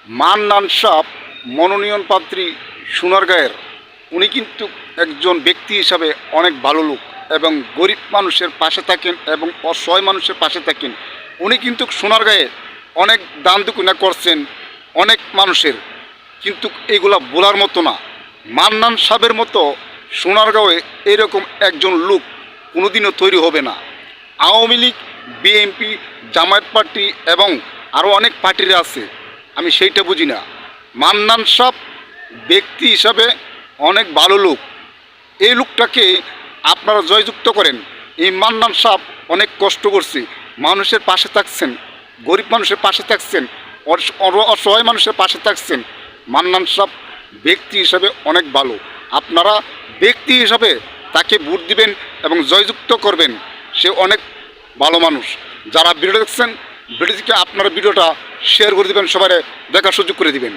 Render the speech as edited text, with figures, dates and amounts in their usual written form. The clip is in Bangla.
মান্নান সাহ মনোনয়ন প্রার্থী সোনারগাঁয়ের উনি কিন্তু একজন ব্যক্তি হিসাবে অনেক ভালো লোক এবং গরিব মানুষের পাশে থাকেন এবং অসহায় মানুষের পাশে থাকেন। উনি কিন্তু সোনারগাঁয়ে অনেক দান দুকুনা করছেন অনেক মানুষের, কিন্তু এগুলা বলার মতো না। মান্নান সাহেবের মতো সোনারগাঁয়ে এরকম একজন লোক কোনোদিনও তৈরি হবে না। আওয়ামী লীগ, বিএনপি, জামায়াত পার্টি এবং আরও অনেক পার্টিরা আছে, আমি সেইটা বুঝি না। মান্নান সাহ ব্যক্তি হিসাবে অনেক ভালো লোক, এই লোকটাকে আপনারা জয়যুক্ত করেন। এই মান্নান সাহ অনেক কষ্ট করছে, মানুষের পাশে থাকছেন, গরিব মানুষের পাশে থাকছেন, অসহায় মানুষের পাশে থাকছেন। মান্নান সাহ ব্যক্তি হিসাবে অনেক ভালো, আপনারা ব্যক্তি হিসাবে তাকে ভোট দিবেন এবং জয়যুক্ত করবেন। সে অনেক ভালো মানুষ। যারা ভিডিও দেখছেন, ভিডিওটিকে আপনারা ভিডিওটা শেয়ার করে দেবেন, সবাই দেখার সুযোগ করে দিবেন।